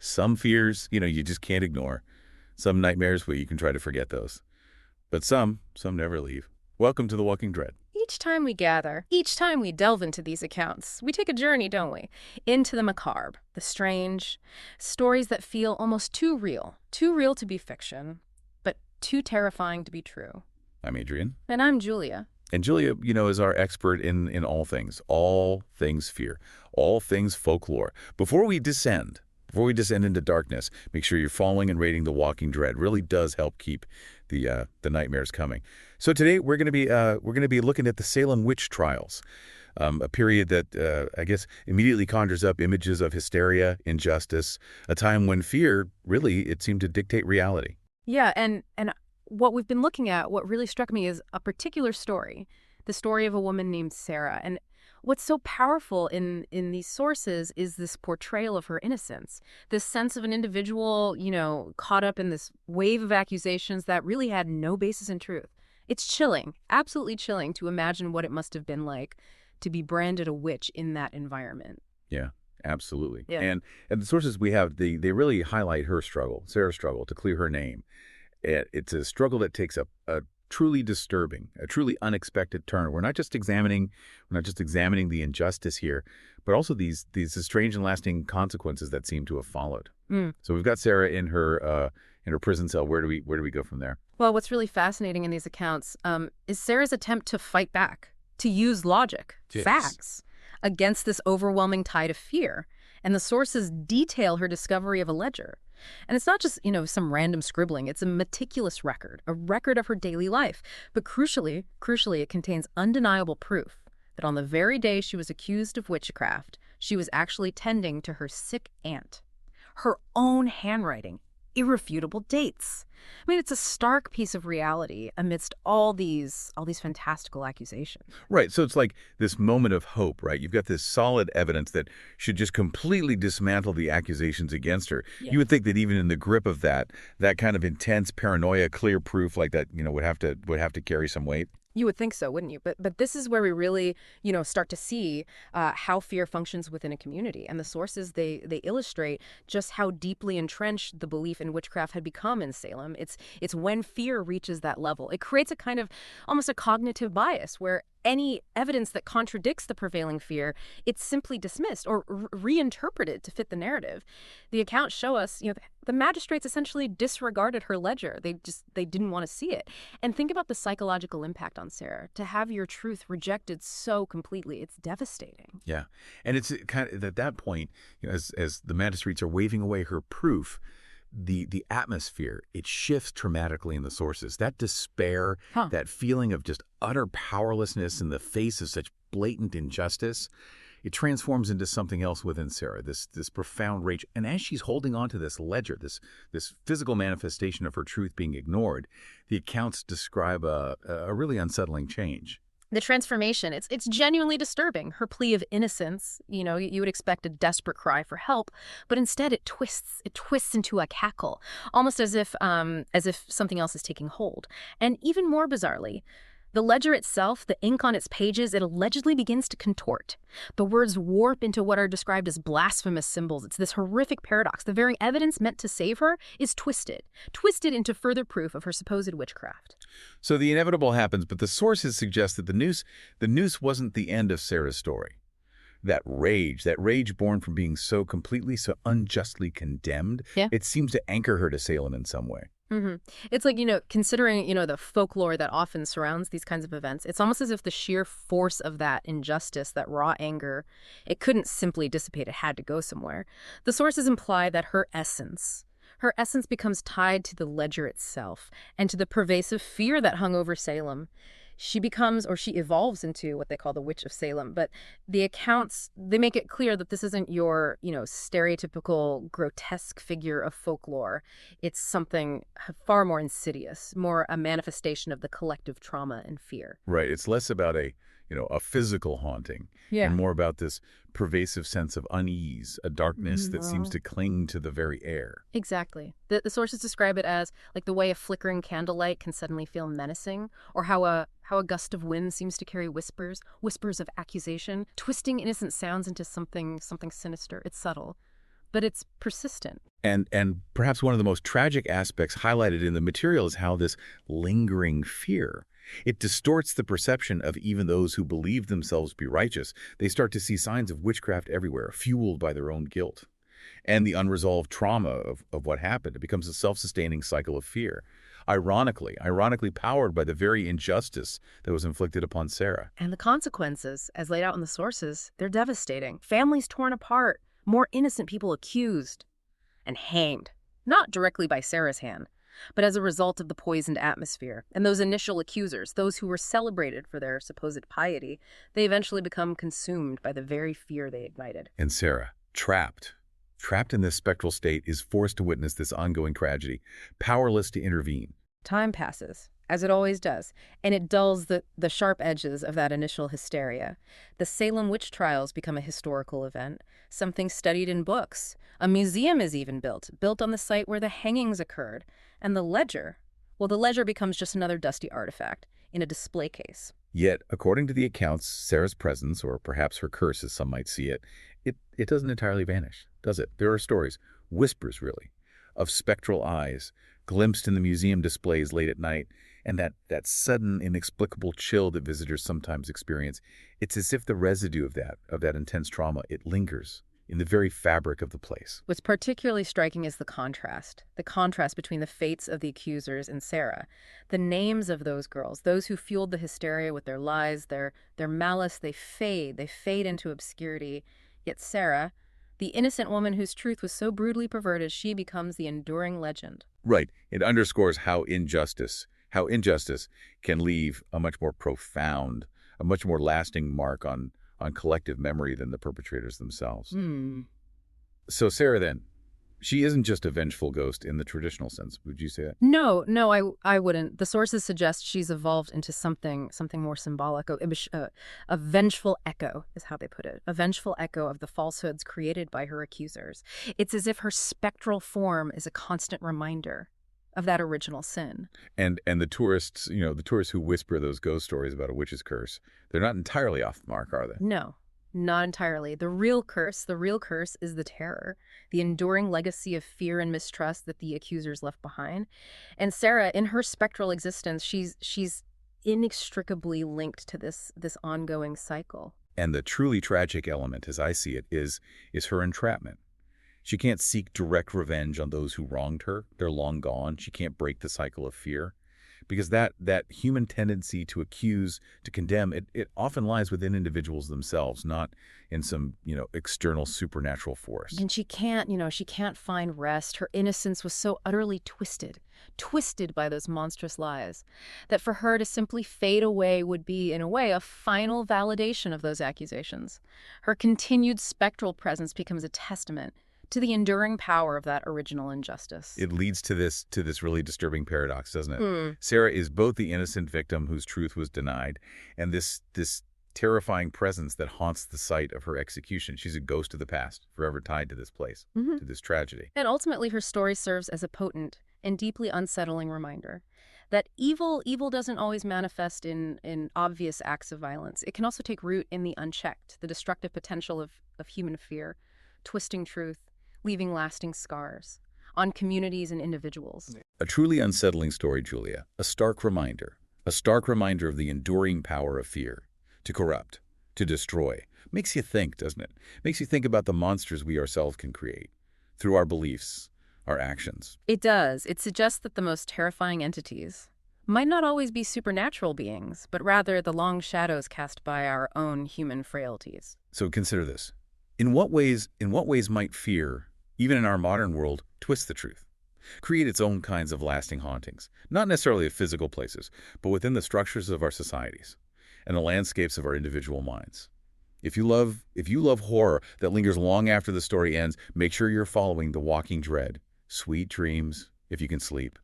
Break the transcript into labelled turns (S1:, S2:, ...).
S1: Some fears, you just can't ignore. Some nightmares, well, you can try to forget those. But some never leave. Welcome to The Walking Dread.
S2: Each time we gather, each time we delve into these accounts, we take a journey, don't we? Into the macabre, the strange, stories that feel almost too real to be fiction, but too terrifying to be true.
S1: I'm Adrian.
S2: And I'm Julia.
S1: And Julia, is our expert in all things fear, all things folklore. Before we descend into darkness, make sure you're following and rating The Walking Dread. Really does help keep the nightmares coming. So today we're going to be looking at the Salem witch trials, a period that I guess immediately conjures up images of hysteria, injustice, a time when fear really it seemed to dictate reality.
S2: Yeah, and what we've been looking at, what really struck me is a particular story, the story of a woman named Sarah. And what's so powerful in these sources is this portrayal of her innocence, this sense of an individual, caught up in this wave of accusations that really had no basis in truth. It's chilling, absolutely chilling to imagine what it must have been like to be branded a witch in that environment.
S1: Yeah, absolutely.
S2: Yeah.
S1: And the sources we have, they really highlight her struggle, Sarah's struggle to clear her name. It's a struggle that takes a truly disturbing, a truly unexpected turn. We're not just examining the injustice here, but also these strange and lasting consequences that seem to have followed. So we've got Sarah in her prison cell. Where do we go from there?
S2: Well, what's really fascinating in these accounts is Sarah's attempt to fight back, to use logic,
S1: Yes.
S2: facts, against this overwhelming tide of fear. And the sources detail her discovery of a ledger. And it's not just, some random scribbling. It's a meticulous record, a record of her daily life. But crucially, it contains undeniable proof that on the very day she was accused of witchcraft, she was actually tending to her sick aunt. Her own handwriting, irrefutable dates. I mean, it's a stark piece of reality amidst all these fantastical accusations.
S1: Right. So it's like this moment of hope, right? You've got this solid evidence that should just completely dismantle the accusations against her.
S2: Yeah.
S1: You would think that even in the grip of that kind of intense paranoia, clear proof like that, would have to carry some weight.
S2: You would think so, wouldn't you? But this is where we really, start to see how fear functions within a community. And the sources, they illustrate just how deeply entrenched the belief in witchcraft had become in Salem. It's when fear reaches that level. It creates a kind of almost a cognitive bias where any evidence that contradicts the prevailing fear, it's simply dismissed or reinterpreted to fit the narrative. The accounts show us, the magistrates essentially disregarded her ledger. They didn't want to see it. And think about the psychological impact on Sarah. To have your truth rejected so completely, it's devastating.
S1: Yeah. And it's kind of at that point, as the magistrates are waving away her proof, the atmosphere, it shifts dramatically in the sources. That despair, that feeling of just utter powerlessness in the face of such blatant injustice, it transforms into something else within Sarah, this profound rage. And as she's holding on to this ledger, this physical manifestation of her truth being ignored, the accounts describe a really unsettling change.
S2: The transformation, it's genuinely disturbing. Her plea of innocence, you would expect a desperate cry for help, but instead it twists into a cackle, almost as if something else is taking hold. And even more bizarrely, the ledger itself, the ink on its pages, it allegedly begins to contort. The words warp into what are described as blasphemous symbols. It's this horrific paradox. The very evidence meant to save her is twisted into further proof of her supposed witchcraft.
S1: So the inevitable happens, but the sources suggest that the noose wasn't the end of Sarah's story. That rage born from being so completely, so unjustly condemned, it seems to anchor her to Salem in some way.
S2: Mm-hmm. It's like, considering, the folklore that often surrounds these kinds of events, it's almost as if the sheer force of that injustice, that raw anger, it couldn't simply dissipate. It had to go somewhere. The sources imply that her essence becomes tied to the ledger itself and to the pervasive fear that hung over Salem. She evolves into what they call the Witch of Salem. But the accounts, they make it clear that this isn't your, stereotypical grotesque figure of folklore. It's something far more insidious, more a manifestation of the collective trauma and fear.
S1: Right. It's less about a physical haunting and more about this pervasive sense of unease, a darkness that seems to cling to the very air.
S2: Exactly. The sources describe it as like the way a flickering candlelight can suddenly feel menacing, or how a gust of wind seems to carry whispers of accusation, twisting innocent sounds into something sinister. It's subtle, but it's persistent.
S1: And perhaps one of the most tragic aspects highlighted in the material is how this lingering fear, it distorts the perception of even those who believe themselves to be righteous. They start to see signs of witchcraft everywhere, fueled by their own guilt and the unresolved trauma of what happened. It becomes a self-sustaining cycle of fear, ironically powered by the very injustice that was inflicted upon Sarah.
S2: And the consequences, as laid out in the sources, they're devastating. Families torn apart, more innocent people accused and hanged, not directly by Sarah's hand, but as a result of the poisoned atmosphere. And those initial accusers, those who were celebrated for their supposed piety, they eventually become consumed by the very fear they ignited.
S1: And Sarah, trapped in this spectral state, is forced to witness this ongoing tragedy, powerless to intervene.
S2: Time passes, as it always does, and it dulls the sharp edges of that initial hysteria. The Salem witch trials become a historical event, something studied in books. A museum is even built on the site where the hangings occurred. And the ledger becomes just another dusty artifact in a display case.
S1: Yet, according to the accounts, Sarah's presence, or perhaps her curse as some might see it, it doesn't entirely vanish, does it? There are stories, whispers really, of spectral eyes, glimpsed in the museum displays late at night, and that sudden, inexplicable chill that visitors sometimes experience. It's as if the residue of that intense trauma, it lingers in the very fabric of the place.
S2: What's particularly striking is the contrast between the fates of the accusers and Sarah. The names of those girls, those who fueled the hysteria with their lies, their malice, they fade into obscurity. Yet Sarah, the innocent woman whose truth was so brutally perverted, she becomes the enduring legend.
S1: Right. It underscores how injustice can leave a much more profound, a much more lasting mark on collective memory than the perpetrators themselves. So Sarah, then, she isn't just a vengeful ghost in the traditional sense. Would you say that?
S2: No, I wouldn't. The sources suggest she's evolved into something more symbolic. A vengeful echo is how they put it. A vengeful echo of the falsehoods created by her accusers. It's as if her spectral form is a constant reminder of that original sin.
S1: And the tourists, the tourists who whisper those ghost stories about a witch's curse, they're not entirely off the mark, are they?
S2: No, not entirely. The real curse is the terror, the enduring legacy of fear and mistrust that the accusers left behind. And Sarah, in her spectral existence, she's inextricably linked to this ongoing cycle.
S1: And the truly tragic element, as I see it, is her entrapment. She can't seek direct revenge on those who wronged her. They're long gone. She can't break the cycle of fear. Because that human tendency to accuse, to condemn, it often lies within individuals themselves, not in some, external supernatural force.
S2: And she can't find rest. Her innocence was so utterly twisted by those monstrous lies, that for her to simply fade away would be, in a way, a final validation of those accusations. Her continued spectral presence becomes a testament to the enduring power of that original injustice.
S1: It leads to this really disturbing paradox, doesn't it? Sarah is both the innocent victim whose truth was denied, and this terrifying presence that haunts the site of her execution. She's a ghost of the past, forever tied to this place, to this tragedy.
S2: And ultimately, her story serves as a potent and deeply unsettling reminder that evil doesn't always manifest in obvious acts of violence. It can also take root in the unchecked, the destructive potential of human fear, twisting truth, leaving lasting scars on communities and individuals.
S1: A truly unsettling story, Julia. A stark reminder of the enduring power of fear, to corrupt, to destroy. Makes you think, doesn't it? Makes you think about the monsters we ourselves can create through our beliefs, our actions.
S2: It does. It suggests that the most terrifying entities might not always be supernatural beings, but rather the long shadows cast by our own human frailties.
S1: So consider this. In what ways might fear, even in our modern world, twist the truth, create its own kinds of lasting hauntings, not necessarily of physical places, but within the structures of our societies and the landscapes of our individual minds? If you love horror that lingers long after the story ends, make sure you're following The Walking Dread. Sweet dreams, if you can sleep.